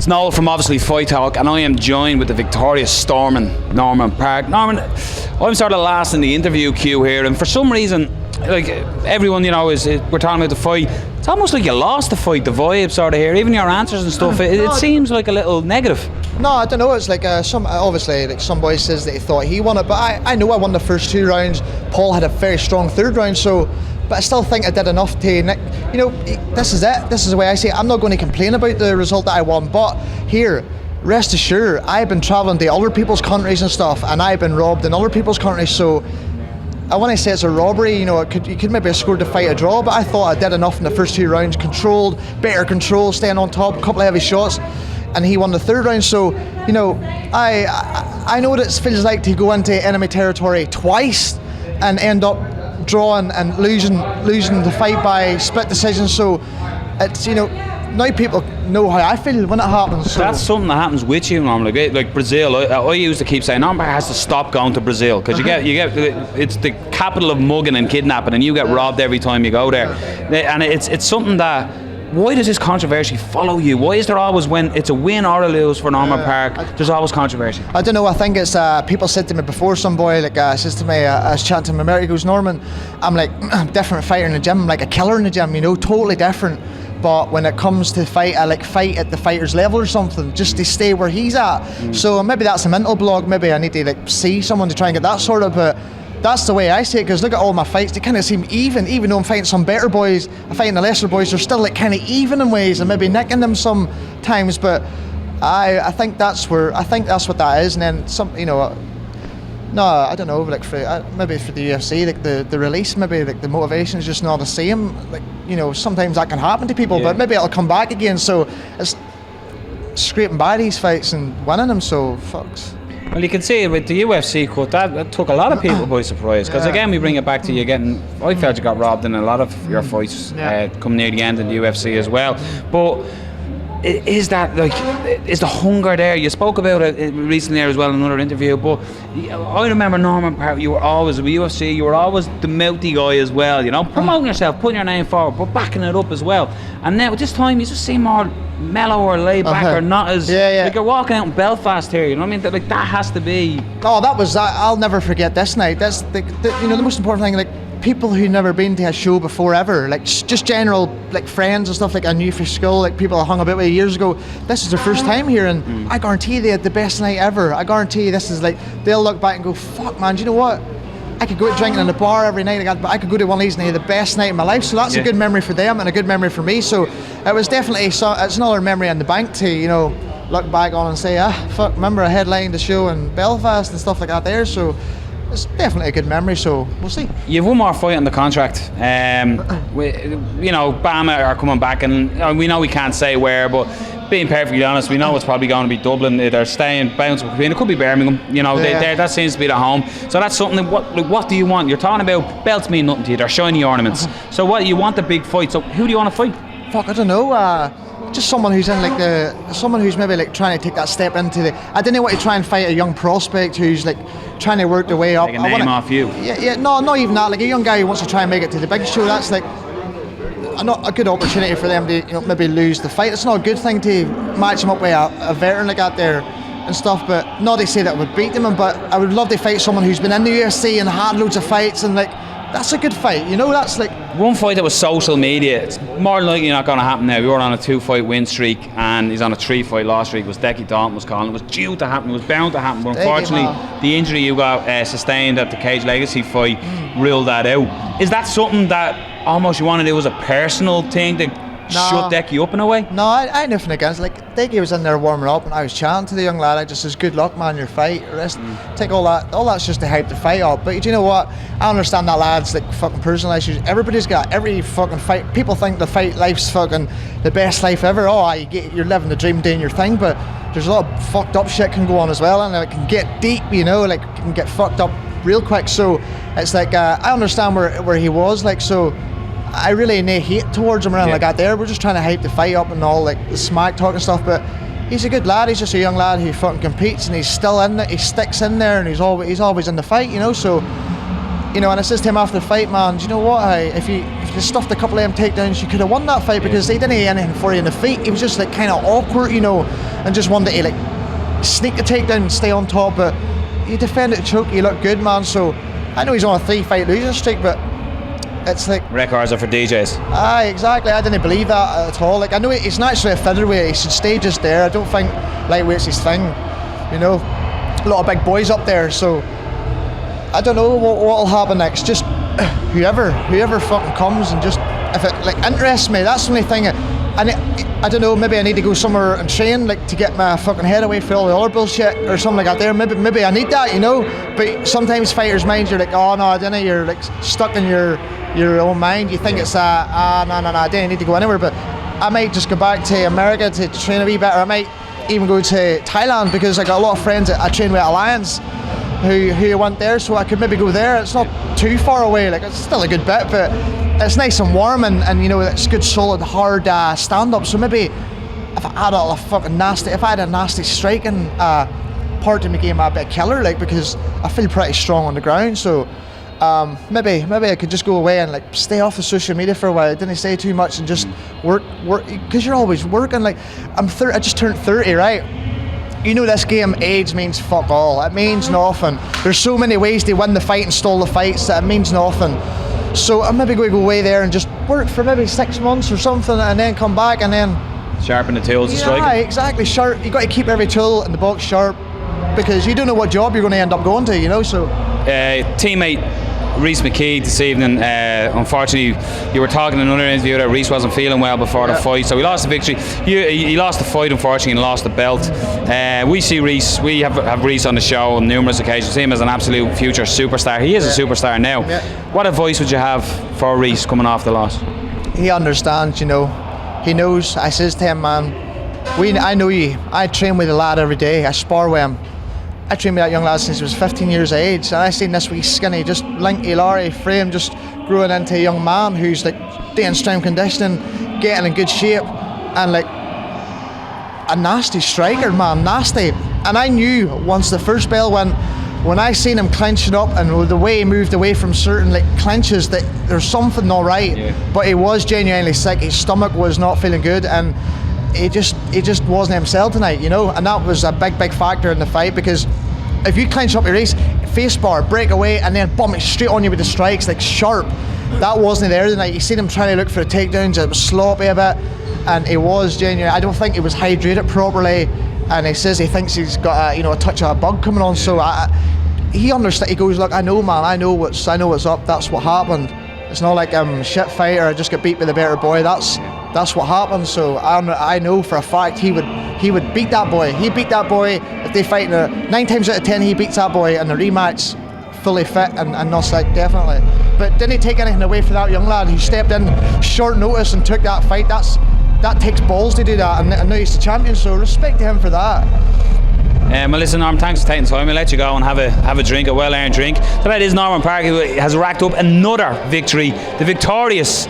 It's Noel from obviously Fight Talk, and I am joined with the victorious storming Norman Parke. Norman, I'm sort of last in the interview queue here, and for some reason, like everyone, you know, we're talking about the fight. It's almost like you lost the fight, the vibe sort of here. Even your answers and stuff, it seems like a little negative. No, I don't know. It's like obviously, like some boy says that he thought he won it, but I know I won the first 2 rounds. Paul had a very strong 3rd round, so. But I still think I did enough to, you know, this is it. This is the way I see it. I'm not going to complain about the result that I won, but here, rest assured, I've been travelling to other people's countries and stuff, and I've been robbed in other people's countries, so I want to say it's a robbery, you know, you could maybe have scored the fight a draw, but I thought I did enough in the first 2 rounds, better control, staying on top, a couple of heavy shots, and he won the 3rd round, so, you know, I know what it feels like to go into enemy territory twice and end up drawing and losing the fight by split decision, so it's, you know, now people know how I feel when it happens. So. That's something that happens with you normally. Like Brazil, I used to keep saying Norman has to stop going to Brazil because you get it's the capital of mugging and kidnapping, and you get robbed every time you go there, and it's something that. Why does this controversy follow you? Why is there always, when it's a win or a lose for Norman Parke, there's always controversy? I don't know, I think it's, people said to me before, some boy says to me, I was chatting to him in America, he goes, Norman, I'm like, different fighter in the gym, I'm like a killer in the gym, you know, totally different. But when it comes to fight, I like fight at the fighter's level or something, just to stay where he's at. So maybe that's a mental block, maybe I need to like see someone to try and get that sorted, but that's the way I see it, because look at all my fights, they kind of seem even though I'm fighting some better boys, I'm fighting the lesser boys, they're still like kind of even in ways and maybe nicking them sometimes, but I think that's what that is, and then some, you know, no, I don't know, like maybe for the UFC, like the release, maybe like the motivation is just not the same, like, you know, sometimes that can happen to people, but maybe it'll come back again, so it's scraping by these fights and winning them, so fucks. Well, you can see with the UFC cut, that took a lot of people by surprise. Because again, we bring it back to you getting. I felt you got robbed in a lot of your fights come near the end in the UFC as well. But is that like, is the hunger there? You spoke about it recently there as well in another interview. But I remember Norman Parke. You were always with UFC. You were always the mouthy guy as well. You know, promoting yourself, putting your name forward, but backing it up as well. And now this time, you just seem more mellow or laid back or not as like you're walking out in Belfast here, you know what I mean? Like that has to be. Oh, I'll never forget this night. That's the you know, the most important thing, like people who never been to a show before ever, like just general like friends and stuff like I knew for school, like people I hung about with years ago, this is their first time here, and I guarantee they had the best night ever. I guarantee this is like, they'll look back and go, fuck man, do you know what? I could go out drinking in the bar every night, but I could go to one of these and have the best night of my life. So that's a good memory for them and a good memory for me. So it was definitely, it's another memory in the bank to, you know, look back on and say, fuck, remember I headlined the show in Belfast and stuff like that there. So it's definitely a good memory, so we'll see. You've one more fight on the contract. You know, BAMMA are coming back, and we know we can't say where, but being perfectly honest, we know it's probably going to be Dublin. They're staying, bouncing between. It could be Birmingham. You know, that seems to be the home. So that's something. What do you want? You're talking about belts mean nothing to you. They're shiny ornaments. So what you want the big fight? So who do you want to fight? Fuck, I don't know. Just someone who's in like someone who's maybe like trying to take that step into the. I didn't want to try and fight a young prospect who's like trying to work their way up. Take a name off you. No, not even that. Like a young guy who wants to try and make it to the big show. That's like not a good opportunity for them to, you know, maybe lose the fight. It's not a good thing to match them up with a veteran like that there and stuff. But not to say that would beat them. But I would love to fight someone who's been in the UFC and had loads of fights and like. That's a good fight, you know, that's like... One fight that was social media, it's more than likely not going to happen now. We were on a 2-fight win streak and he's on a 3-fight loss streak. It was Decky Dalton was calling. It was due to happen, it was bound to happen, but unfortunately the injury you got sustained at the Cage Legacy fight ruled that out. Is that something that almost you want to do as a personal thing to shut Decky up in a way? No, I had nothing against. Like Decky was in there warming up and I was chatting to the young lad. I just says, good luck man, your fight. Take all that's just to hype the fight up. But do you know what, I understand that lad's like fucking personal issues. Everybody's got every fucking fight. People think the fight life's fucking the best life ever. You're living the dream, doing your thing, but there's a lot of fucked up shit can go on as well, and it can get deep, you know, like it can get fucked up real quick. So it's like I understand where he was, like, so I really no hate towards him around like that there. We're just trying to hype the fight up and all, like the smack talk and stuff, but he's a good lad. He's just a young lad who fucking competes and he's still in it. He sticks in there and he's always in the fight, you know. So, you know, and I says to him after the fight, man, do you know what? If you you stuffed a couple of them takedowns, you could have won that fight because they didn't do anything for you in the feet. He was just like kind of awkward, you know, and just wanted to like sneak the takedown and stay on top. But he defended the choke. He looked good, man. So I know he's on a 3-fight losing streak, but it's like records are for DJs. Aye, exactly. I didn't believe that at all. Like I know he's naturally a featherweight. He should stay just there. I don't think lightweight's his thing. You know, a lot of big boys up there. So I don't know what'll happen next. Just whoever fucking comes and just if it like interests me. That's the only thing. I don't know. Maybe I need to go somewhere and train like to get my fucking head away from all the other bullshit or something like that. There, maybe I need that. You know. But sometimes fighters' minds, you're like, oh no, I don't know. You're like stuck in your own mind. You think it's no, I don't need to go anywhere. But I might just go back to America to train a wee bit, or I might even go to Thailand because I got a lot of friends that I train with Alliance who went there, so I could maybe go there. It's not too far away, like it's still a good bit, but it's nice and warm, and you know it's good solid hard stand up. So maybe if I had if I had a nasty striking part of my game, I'd be a killer, like, because I feel pretty strong on the ground. So maybe I could just go away and like stay off the social media for a while. I didn't say too much and just work because you're always working. Like I just turned 30, right? You know this game, age means fuck all. It means nothing. There's so many ways to win the fight and stall the fights that it means nothing. So I'm maybe going to go away there and just work for maybe 6 months or something, and then come back and then sharpen the tools to strike. Yeah, exactly. Sharp. You got to keep every tool in the box sharp because you don't know what job you're going to end up going to. You know, so. Teammate Rhys McKee this evening, unfortunately you were talking in another interview that Rhys wasn't feeling well before the fight, so he lost the victory. He lost the fight unfortunately and lost the belt. We see Rhys, we have Rhys on the show on numerous occasions, see him as an absolute future superstar. He is a superstar now. What advice would you have for Rhys coming off the loss? He understands, you know, he knows. I says to him, man, I know you. I train with the lad every day, I spar with him. I trained with that young lad since he was 15 years of age, and I seen this wee skinny, just lanky Larry frame, just growing into a young man who's like doing strength conditioning, getting in good shape, and like a nasty striker, man, nasty. And I knew once the first bell went, when I seen him clenching up and the way he moved away from certain like clenches, that there's something not right. Yeah. But he was genuinely sick. His stomach was not feeling good, and he just wasn't himself tonight, you know. And that was a big factor in the fight, because if you clench up your race, face bar, break away, and then bump it straight on you with the strikes, like sharp. That wasn't there tonight. You seen him trying to look for the takedowns, it was sloppy a bit, and he was genuine. I don't think he was hydrated properly, and he says he thinks he's got a touch of a bug coming on. So he understands. He goes, look, I know, man, I know what's up. That's what happened. It's not like I'm a shit fighter, I just got beat by the better boy. That's what happened. So I know for a fact he would beat that boy. He beat that boy if they fight. 9 times out of 10 he beats that boy in the rematch, fully fit and not sick, definitely. But didn't he take anything away from that young lad who stepped in short notice and took that fight? That takes balls to do that, and now he's the champion. So respect to him for that. Well, listen, Norman, thanks for taking time. We'll let you go and have a drink, a well-earned drink. That is Norman Parke, who has racked up another victory. The victorious.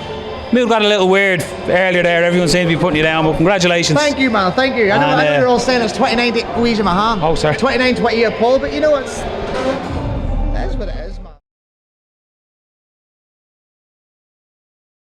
Mood got a little weird earlier there. Everyone seemed to be putting you down, but congratulations. Thank you, man. Thank you. I know you're all saying it's 29 to squeeze in my hand. Oh, sorry. 29 to what you Paul, but you know it's.